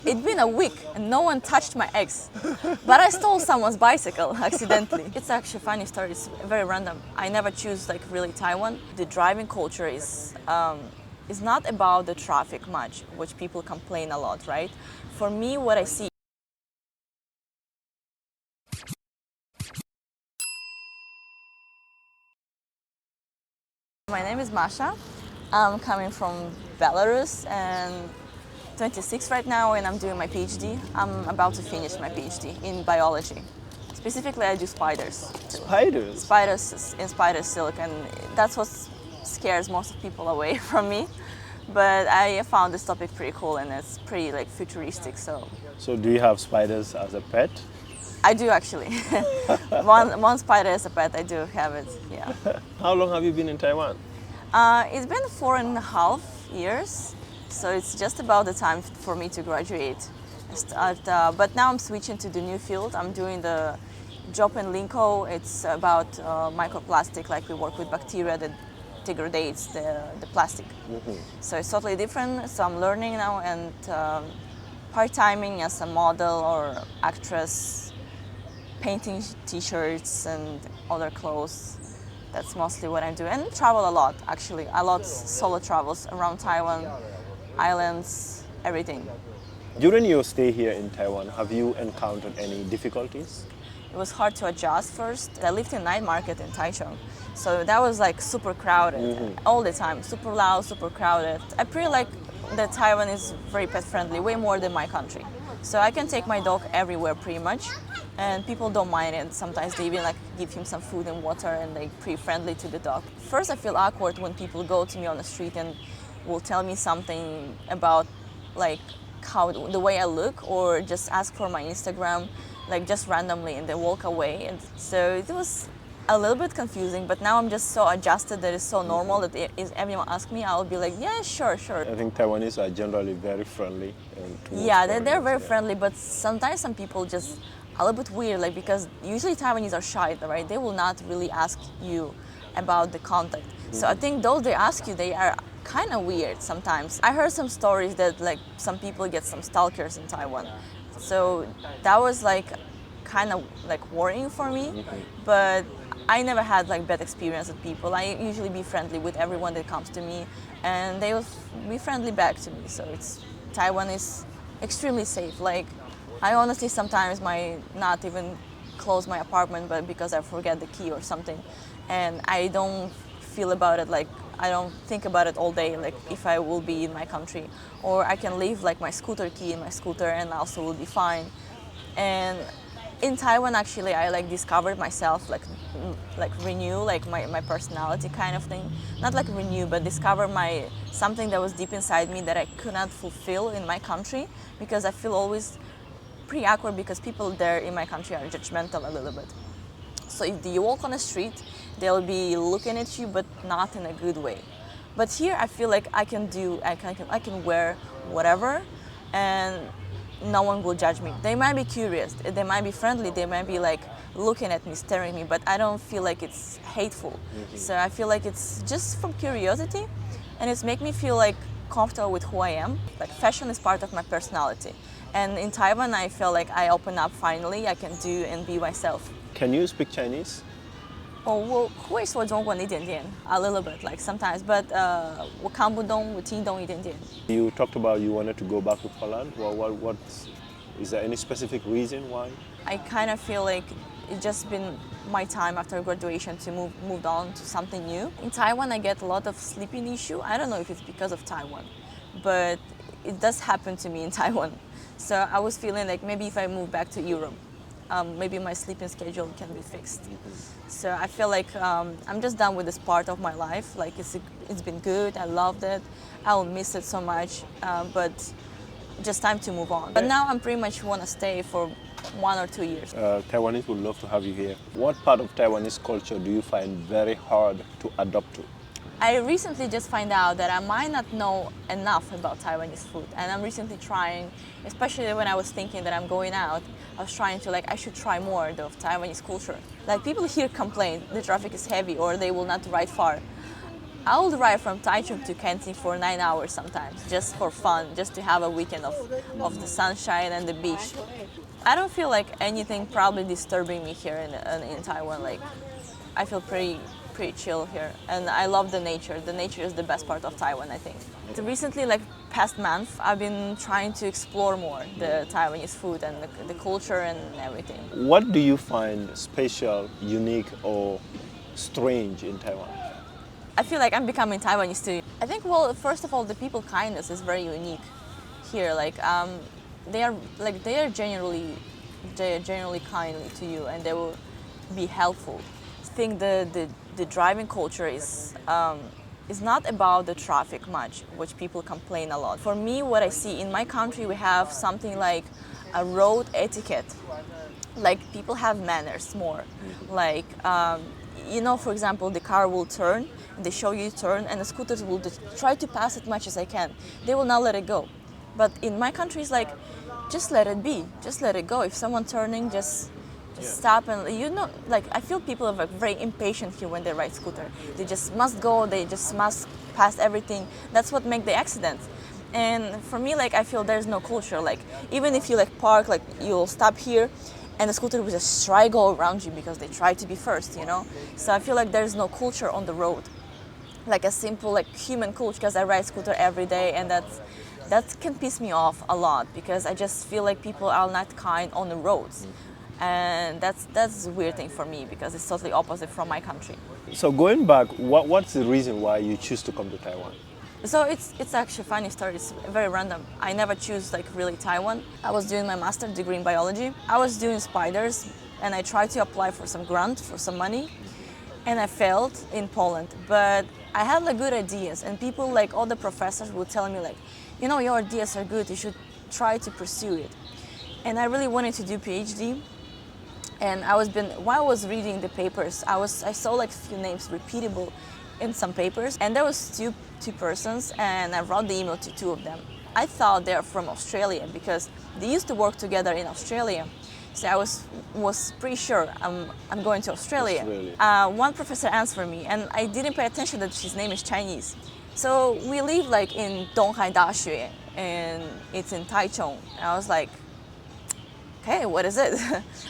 It's been a week and no one touched my eggs. But I stole someone's bicycle accidentally. It's actually a funny story. It's very random. I never choose like really Taiwan. The driving culture is not about the traffic much, which people complain a lot, right? For me, what I see. My name is Masha. I'm coming from Belarus and 26 right now, and I'm doing my PhD. I'm about to finish my PhD in biology. Specifically, I do spiders. Spiders? Spiders in spider silk, and that's what scares most of people away from me. But I found this topic pretty cool, and it's pretty like futuristic. So do you have spiders as a pet? I do actually. one spider as a pet. I do have it. Yeah. How long have you been in Taiwan? It's been 4.5 years. So it's just about the time for me to graduate. But now I'm switching to the new field. I'm doing the job in Linko. It's about microplastic, like we work with bacteria that degrades the plastic. Mm-hmm. So it's totally different. So I'm learning now, and part-timing as a model or actress, painting t-shirts and other clothes. That's mostly what I do. And travel a lot, actually. A lot solo travels around Taiwan, islands, everything. During your stay here in Taiwan, have you encountered any difficulties? It was hard to adjust first. I lived in night market in Taichung, so that was like super crowded all the time, super loud, super crowded. I pretty like that Taiwan is very pet friendly, way more than my country. So I can take my dog everywhere pretty much, and people don't mind it. Sometimes they even like give him some food and water, and they're pretty friendly to the dog. First, I feel awkward when people go to me on the street and will tell me something about like how the way I look, or just ask for my Instagram, like just randomly, and they walk away. And so it was a little bit confusing, but now I'm just so adjusted that it's so normal that if everyone asks me, I'll be like, yeah, sure. I think Taiwanese are generally very friendly. Yeah, they're very friendly, but sometimes some people just a little bit weird, like because usually Taiwanese are shy, right? They will not really ask you about the contact. So I think those they ask you, they are kind of weird sometimes. I heard some stories that like some people get some stalkers in Taiwan. So that was like kind of like worrying for me, but I never had like bad experience with people. I usually be friendly with everyone that comes to me, and they will be friendly back to me. So Taiwan is extremely safe. Like I honestly sometimes might not even close my apartment, but because I forget the key or something, and I don't feel about it, like I don't think about it all day, like if I will be in my country, or I can leave like my scooter key in my scooter and also will be fine. And in Taiwan, actually, I like discovered myself, like renew like my personality kind of thing. Not like renew, but discover something that was deep inside me that I could not fulfill in my country, because I feel always pretty awkward because people there in my country are judgmental a little bit. So if you walk on the street, they'll be looking at you, but not in a good way. But here, I feel like I can wear whatever, and no one will judge me. They might be curious, they might be friendly, they might be like looking at me, staring at me, but I don't feel like it's hateful. So I feel like it's just from curiosity, and it's make me feel like comfortable with who I am. Like fashion is part of my personality. And in Taiwan, I feel like I open up finally, I can do and be myself. Can you speak Chinese? 我会说中文一点点 a little bit, like sometimes, but 我看不懂，我听懂一点点。 You talked about you wanted to go back to Poland. Is there any specific reason why? I kind of feel like it's just been my time after graduation to move on to something new. In Taiwan, I get a lot of sleeping issue. I don't know if it's because of Taiwan, but it does happen to me in Taiwan. So I was feeling like maybe if I move back to Europe, maybe my sleeping schedule can be fixed. So I feel like I'm just done with this part of my life. Like it's been good, I loved it, I will miss it so much, but just time to move on. But now I'm pretty much want to stay for 1 or 2 years. Taiwanese would love to have you here. What part of Taiwanese culture do you find very hard to adapt to? I recently just find out that I might not know enough about Taiwanese food, and I'm recently trying, especially when I was thinking that I'm going out, I was trying to I should try more of Taiwanese culture. Like people here complain the traffic is heavy or they will not ride far. I would ride from Taichung to Kenting for 9 hours sometimes, just for fun, just to have a weekend of the sunshine and the beach. I don't feel like anything probably disturbing me here in Taiwan. Like, I feel pretty chill here, and I love the nature. The nature is the best part of Taiwan, I think. So recently, like past month, I've been trying to explore more the Taiwanese food and the culture and everything. What do you find special, unique, or strange in Taiwan? I feel like I'm becoming Taiwanese too. I think, well, first of all, the people kindness is very unique here. Like, they are genuinely kindly to you, and they will be helpful. I think the driving culture is not about the traffic much, which people complain a lot. For me, what I see in my country, we have something like a road etiquette. Like, people have manners more. Like, you know, for example, the car will turn, they show you turn, and the scooters will just try to pass as much as I can. They will not let it go. But in my country, it's like, just let it be, just let it go. If someone turning, just stop. And you know, like, I feel people are very impatient here when they ride scooter. They just must go, they just must pass everything. That's what makes the accidents. And for me, like, I feel there's no culture. Like, even if you like park, like, you'll stop here, and the scooter will just try go around you because they try to be first, you know? So I feel like there's no culture on the road. Like a simple, like, human culture, because I ride scooter every day, and that can piss me off a lot, because I just feel like people are not kind on the roads. And that's a weird thing for me, because it's totally opposite from my country. So going back, what's the reason why you choose to come to Taiwan? So it's actually a funny story. It's very random. I never choose like really Taiwan. I was doing my master's degree in biology. I was doing spiders, and I tried to apply for some grant for some money, and I failed in Poland. But I had like good ideas, and people, like all the professors, would tell me like, you know, your ideas are good. You should try to pursue it. And I really wanted to do PhD. And while I was reading the papers, I saw like few names repeatable in some papers, and there was two persons, and I wrote the email to two of them. I thought they're from Australia because they used to work together in Australia. So I was pretty sure I'm going to Australia. One professor answered me, and I didn't pay attention that his name is Chinese. So we live like in Donghai Daxue, and it's in Taichung. And I was like, okay, what is it?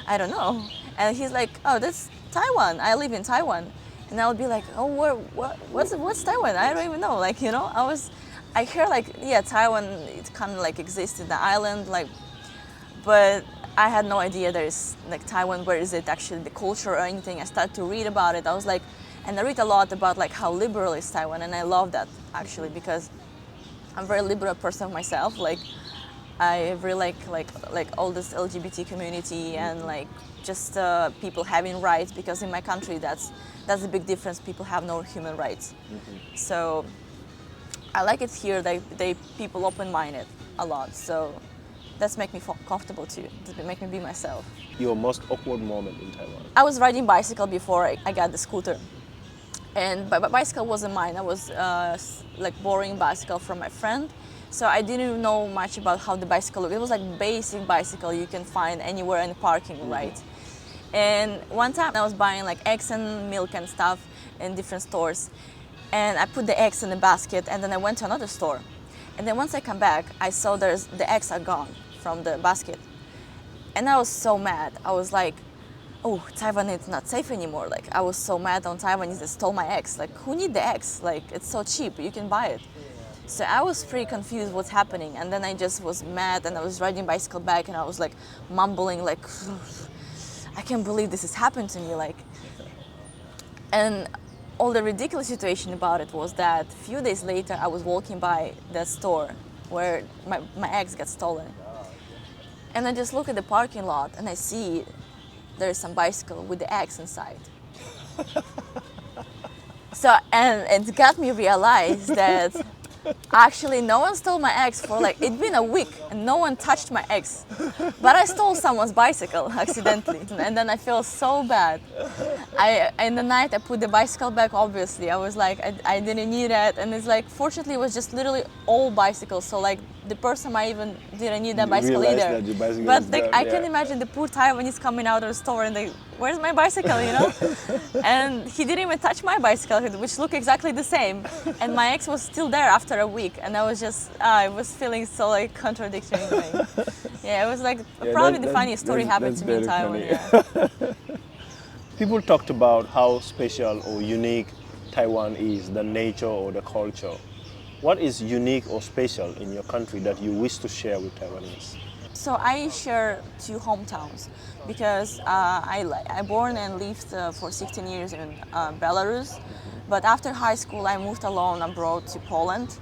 I don't know. And he's like, oh, that's Taiwan. I live in Taiwan. And I would be like, oh, what's Taiwan? I don't even know. Like, you know, I hear like, yeah, Taiwan, it kind of like exists in the island, like, but I had no idea there's like Taiwan, where is it actually, the culture or anything. I started to read about it. I was like, and I read a lot about like how liberal is Taiwan, and I love that actually, because I'm a very liberal person myself. Like, I really like all this LGBT community, and like just people having rights, because in my country that's a big difference. People have no human rights. So I like it here. They people open-minded a lot. So that's make me feel comfortable too. That make me be myself. Your most awkward moment in Taiwan? I was riding bicycle before I got the scooter, and but bicycle wasn't mine. I was like borrowing bicycle from my friend. So I didn't know much about how the bicycle looked. It was like basic bicycle you can find anywhere in the parking, right? And one time I was buying like eggs and milk and stuff in different stores, and I put the eggs in the basket, and then I went to another store. And then once I come back, I saw the eggs are gone from the basket. And I was so mad. I was like, oh, Taiwan is not safe anymore. Like, I was so mad on Taiwanese that stole my eggs. Like, who need the eggs? Like, it's so cheap, you can buy it. So I was pretty confused what's happening, and then I just was mad, and I was riding bicycle back, and I was like mumbling like, I can't believe this has happened to me, like. And all the ridiculous situation about it was that a few days later I was walking by that store where my eggs got stolen. And I just look at the parking lot, and I see there's some bicycle with the eggs inside. So, and it got me realize that actually no one stole my eggs for like, it's been a week and no one touched my eggs. But I stole someone's bicycle accidentally, and then I feel so bad. In the night I put the bicycle back, obviously. I was like, I didn't need it, and it's like, fortunately it was just literally old bicycles, so like the person might even didn't need that bicycle realize either. that your bicycle But is like, there, I yeah. can imagine the poor Taiwanese coming out of the store and they, where's my bicycle, you know? And he didn't even touch my bicycle, which looked exactly the same. And my ex was still there after a week, and I was just, I was feeling so like contradictory. Yeah, it was like probably the funniest story happened to me in Taiwan. Yeah. People talked about how special or unique Taiwan is, the nature or the culture. What is unique or special in your country that you wish to share with Taiwanese? So I share two hometowns because I born and lived for 16 years in Belarus, but after high school I moved alone abroad to Poland,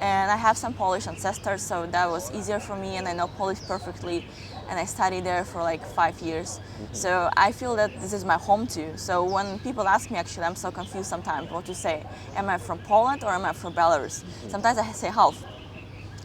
and I have some Polish ancestors, so that was easier for me, and I know Polish perfectly, and I studied there for like 5 years. So I feel that this is my home too. So when people ask me, actually, I'm so confused sometimes what to say. Am I from Poland or am I from Belarus? Sometimes I say half.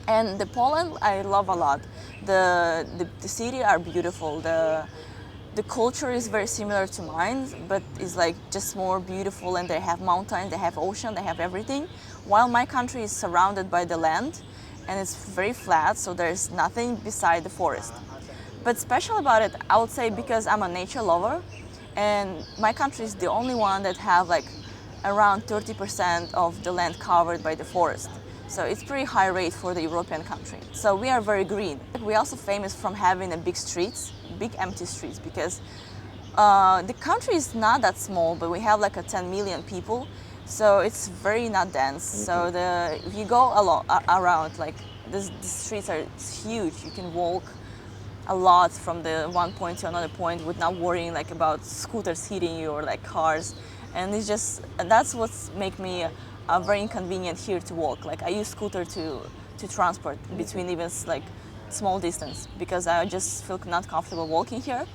And the Poland I love a lot. The city are beautiful. The culture is very similar to mine, but it's like just more beautiful, and they have mountains, they have ocean, they have everything. While my country is surrounded by the land and it's very flat, so there's nothing beside the forest. But special about it, I would say, because I'm a nature lover, and my country is the only one that have like around 30% of the land covered by the forest. So it's pretty high rate for the European country. So we are very green. We're also famous from having a big streets, big empty streets, because the country is not that small, but we have like a 10 million people. So it's very not dense. So if you go around, like the streets are huge. You can walk a lot from the one point to another point with not worrying like about scooters hitting you or like cars. And it's just, that's what's make me very inconvenient here to walk. Like I use scooter to transport between even like small distance, because I just feel not comfortable walking here.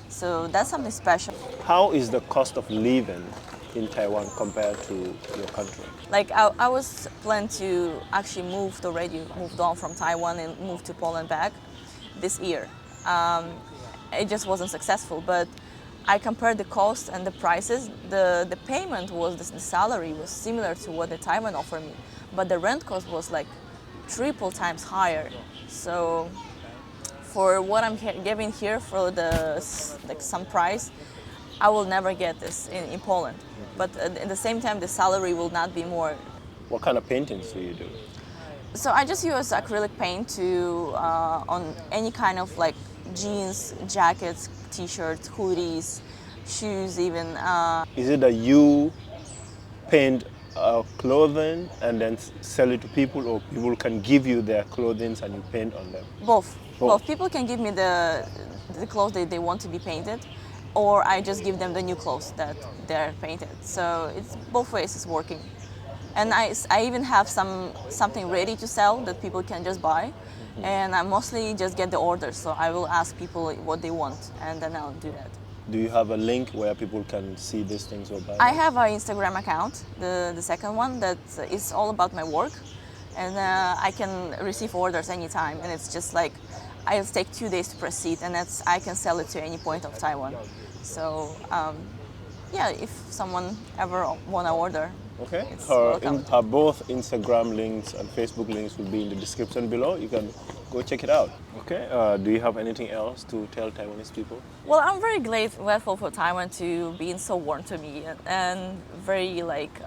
So that's something special. How is the cost of living in Taiwan compared to your country? Like I was planning to actually moved on from Taiwan and moved to Poland back this year. It just wasn't successful, but I compared the cost and the prices. The payment was, the salary was similar to what the Taiwan offered me, but the rent cost was like triple times higher. So for what I'm giving here for the like some price, I will never get this in Poland. But at the same time, the salary will not be more. What kind of paintings do you do? So I just use acrylic paint to on any kind of like jeans, jackets, t-shirts, hoodies, shoes even. Is it that you paint clothing and then sell it to people, or people can give you their clothing and you paint on them? Both. People can give me the clothes that they want to be painted, or I just give them the new clothes that they're painted. So it's both ways it's working. And I even have something ready to sell that people can just buy. And I mostly just get the orders, so I will ask people what they want, and then I'll do that. Do you have a link where people can see these things or buy them? I have an Instagram account, the second one, that is all about my work, and I can receive orders anytime, and it's just like, I'll take 2 days to proceed, and I can sell it to any point of Taiwan. So yeah, if someone ever wanna order. Okay. Welcome. Her both Instagram links and Facebook links will be in the description below. You can go check it out. Okay. Do you have anything else to tell Taiwanese people? Well, I'm very grateful for Taiwan to being so warm to me and very like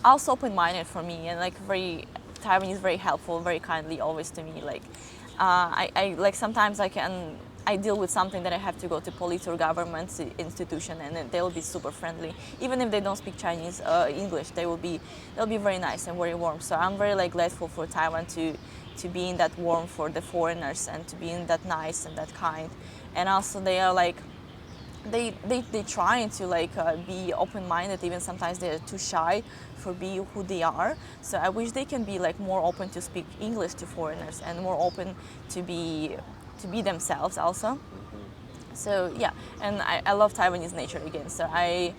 also open-minded for me, and like Taiwan is very helpful, very kindly always to me. Like I like sometimes I deal with something that I have to go to police or government institution, and they'll be super friendly. Even if they don't speak Chinese, English, they'll be very nice and very warm. So I'm very like grateful for Taiwan to be in that warm for the foreigners, and to be in that nice and that kind. And also they are like, they trying to like be open-minded. Even sometimes they're too shy for being who they are. So I wish they can be like more open to speak English to foreigners, and more open to be themselves also. So yeah, and I love Taiwanese nature again. So I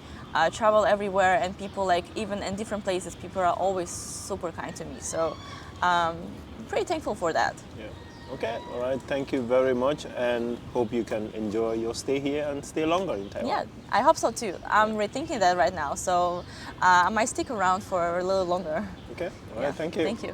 travel everywhere, and people like, even in different places, people are always super kind to me. So pretty thankful for that. Yeah. Okay. All right. Thank you very much, and hope you can enjoy your stay here and stay longer in Taiwan. Yeah, I hope so too. I'm rethinking that right now. So I might stick around for a little longer. Okay. All right. Yeah. Thank you. Thank you.